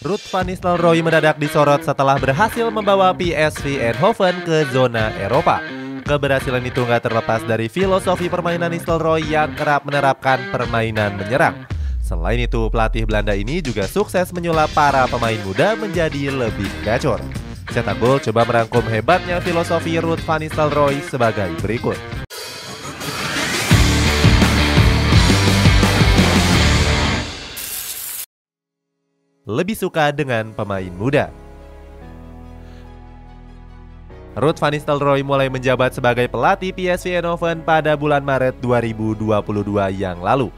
Ruud van Nistelrooy mendadak disorot setelah berhasil membawa PSV Eindhoven ke zona Eropa. Keberhasilan itu nggak terlepas dari filosofi permainan Nistelrooy yang kerap menerapkan permainan menyerang. Selain itu, pelatih Belanda ini juga sukses menyulap para pemain muda menjadi lebih gacor. Cetak Gol coba merangkum hebatnya filosofi Ruud van Nistelrooy sebagai berikut. Lebih suka dengan pemain muda. Ruud van Nistelrooy mulai menjabat sebagai pelatih PSV Eindhoven pada bulan Maret 2022 yang lalu.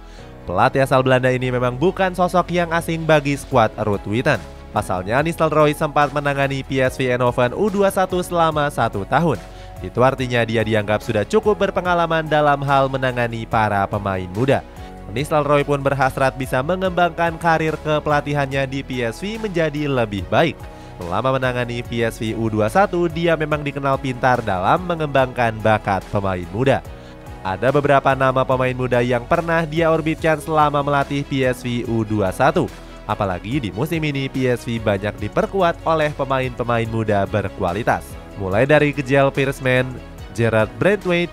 Pelatih asal Belanda ini memang bukan sosok yang asing bagi skuad Ruud Witten. Pasalnya, Nistelrooy sempat menangani PSV Eindhoven U21 selama 1 tahun. Itu artinya dia dianggap sudah cukup berpengalaman dalam hal menangani para pemain muda. Nistelrooy pun berhasrat bisa mengembangkan karir kepelatihannya di PSV menjadi lebih baik. Selama menangani PSV U21, dia memang dikenal pintar dalam mengembangkan bakat pemain muda. Ada beberapa nama pemain muda yang pernah dia orbitkan selama melatih PSV U21. Apalagi di musim ini PSV banyak diperkuat oleh pemain-pemain muda berkualitas. Mulai dari Kjell Peersman, Gerard Brandtwaite,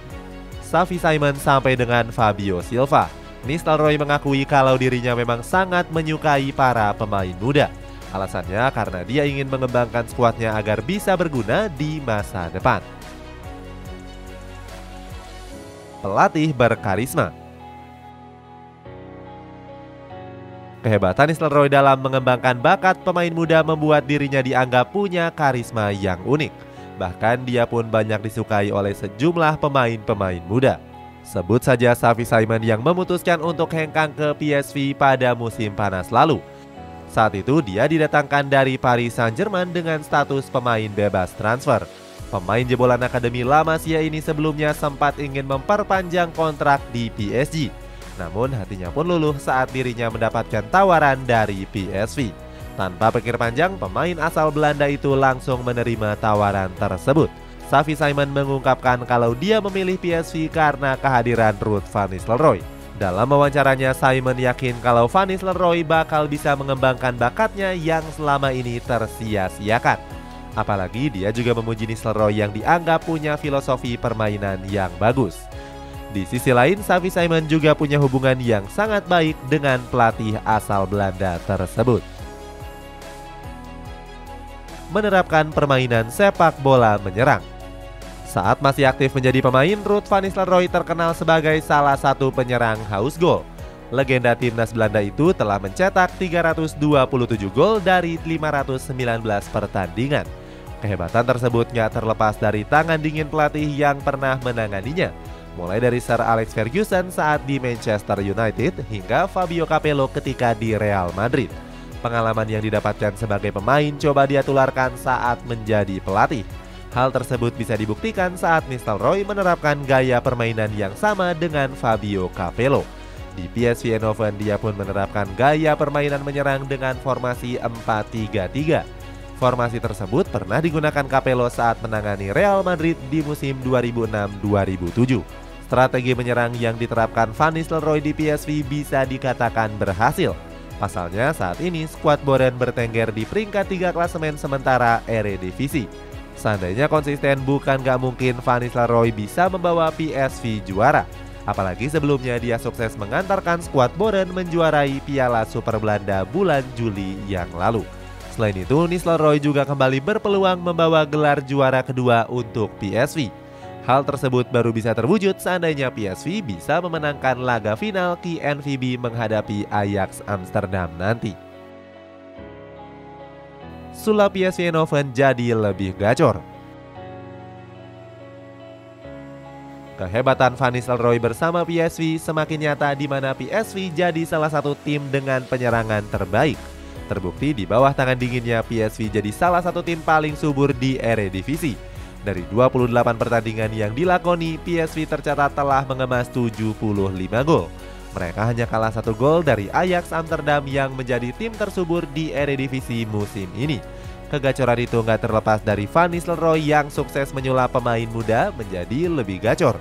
Xavi Simons sampai dengan Fabio Silva. Nistelrooy mengakui kalau dirinya memang sangat menyukai para pemain muda. Alasannya karena dia ingin mengembangkan skuadnya agar bisa berguna di masa depan. Pelatih berkarisma. Kehebatan Nistelrooy dalam mengembangkan bakat pemain muda membuat dirinya dianggap punya karisma yang unik. Bahkan dia pun banyak disukai oleh sejumlah pemain-pemain muda. Sebut saja Xavi Simons yang memutuskan untuk hengkang ke PSV pada musim panas lalu. Saat itu dia didatangkan dari Paris Saint-Germain dengan status pemain bebas transfer. Pemain jebolan Akademi La Masia ini sebelumnya sempat ingin memperpanjang kontrak di PSG. Namun hatinya pun luluh saat dirinya mendapatkan tawaran dari PSV. Tanpa pikir panjang, pemain asal Belanda itu langsung menerima tawaran tersebut. Xavi Simons mengungkapkan kalau dia memilih PSV karena kehadiran Ruud van Nistelrooy. Dalam wawancaranya, Simons yakin kalau van Nistelrooy bakal bisa mengembangkan bakatnya yang selama ini tersia-siakan. Apalagi dia juga memuji Nistelrooy yang dianggap punya filosofi permainan yang bagus. Di sisi lain, Xavi Simons juga punya hubungan yang sangat baik dengan pelatih asal Belanda tersebut. Menerapkan permainan sepak bola menyerang. Saat masih aktif menjadi pemain, Ruud van Nistelrooy terkenal sebagai salah satu penyerang haus gol. Legenda timnas Belanda itu telah mencetak 327 gol dari 519 pertandingan. Kehebatan tersebut nggak terlepas dari tangan dingin pelatih yang pernah menanganinya. Mulai dari Sir Alex Ferguson saat di Manchester United hingga Fabio Capello ketika di Real Madrid. Pengalaman yang didapatkan sebagai pemain coba dia tularkan saat menjadi pelatih. Hal tersebut bisa dibuktikan saat Nistelrooy menerapkan gaya permainan yang sama dengan Fabio Capello. Di PSV Eindhoven dia pun menerapkan gaya permainan menyerang dengan formasi 4-3-3. Formasi tersebut pernah digunakan Capello saat menangani Real Madrid di musim 2006-2007. Strategi menyerang yang diterapkan van Nistelrooy di PSV bisa dikatakan berhasil. Pasalnya saat ini skuad Boren bertengger di peringkat 3 klasemen sementara Eredivisie. Seandainya konsisten, bukan gak mungkin van Nistelrooy bisa membawa PSV juara. Apalagi sebelumnya dia sukses mengantarkan skuad Boren menjuarai Piala Super Belanda bulan Juli yang lalu. Selain itu, Nistelrooy juga kembali berpeluang membawa gelar juara kedua untuk PSV. Hal tersebut baru bisa terwujud seandainya PSV bisa memenangkan laga final KNVB menghadapi Ajax Amsterdam nanti. Sulap PSV Eindhoven jadi lebih gacor. Kehebatan van Nistelrooy bersama PSV semakin nyata di mana PSV jadi salah satu tim dengan penyerangan terbaik. Terbukti di bawah tangan dinginnya PSV jadi salah satu tim paling subur di Eredivisie. Dari 28 pertandingan yang dilakoni, PSV tercatat telah mengemas 75 gol. Mereka hanya kalah 1 gol dari Ajax Amsterdam yang menjadi tim tersubur di Eredivisie musim ini. Kegacoran itu nggak terlepas dari van Nistelrooy yang sukses menyulap pemain muda menjadi lebih gacor.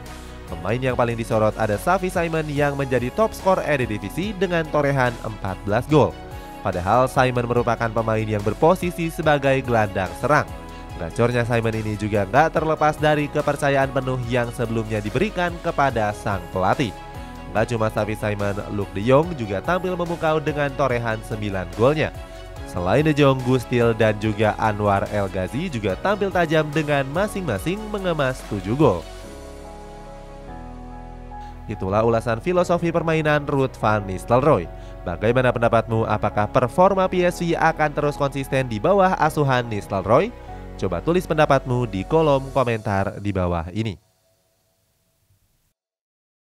Pemain yang paling disorot ada Xavi Simons yang menjadi top skor Eredivisie dengan torehan 14 gol. Padahal Simon merupakan pemain yang berposisi sebagai gelandang serang. Gacornya Simon ini juga nggak terlepas dari kepercayaan penuh yang sebelumnya diberikan kepada sang pelatih. Nggak cuma Xavi Simon, Luuk de Jong juga tampil memukau dengan torehan 9 golnya. Selain de Jong, Gustil dan juga Anwar El Ghazi juga tampil tajam dengan masing-masing mengemas 7 gol. Itulah ulasan filosofi permainan Ruud van Nistelrooy. Bagaimana pendapatmu? Apakah performa PSV akan terus konsisten di bawah asuhan Nistelrooy? Coba tulis pendapatmu di kolom komentar di bawah ini.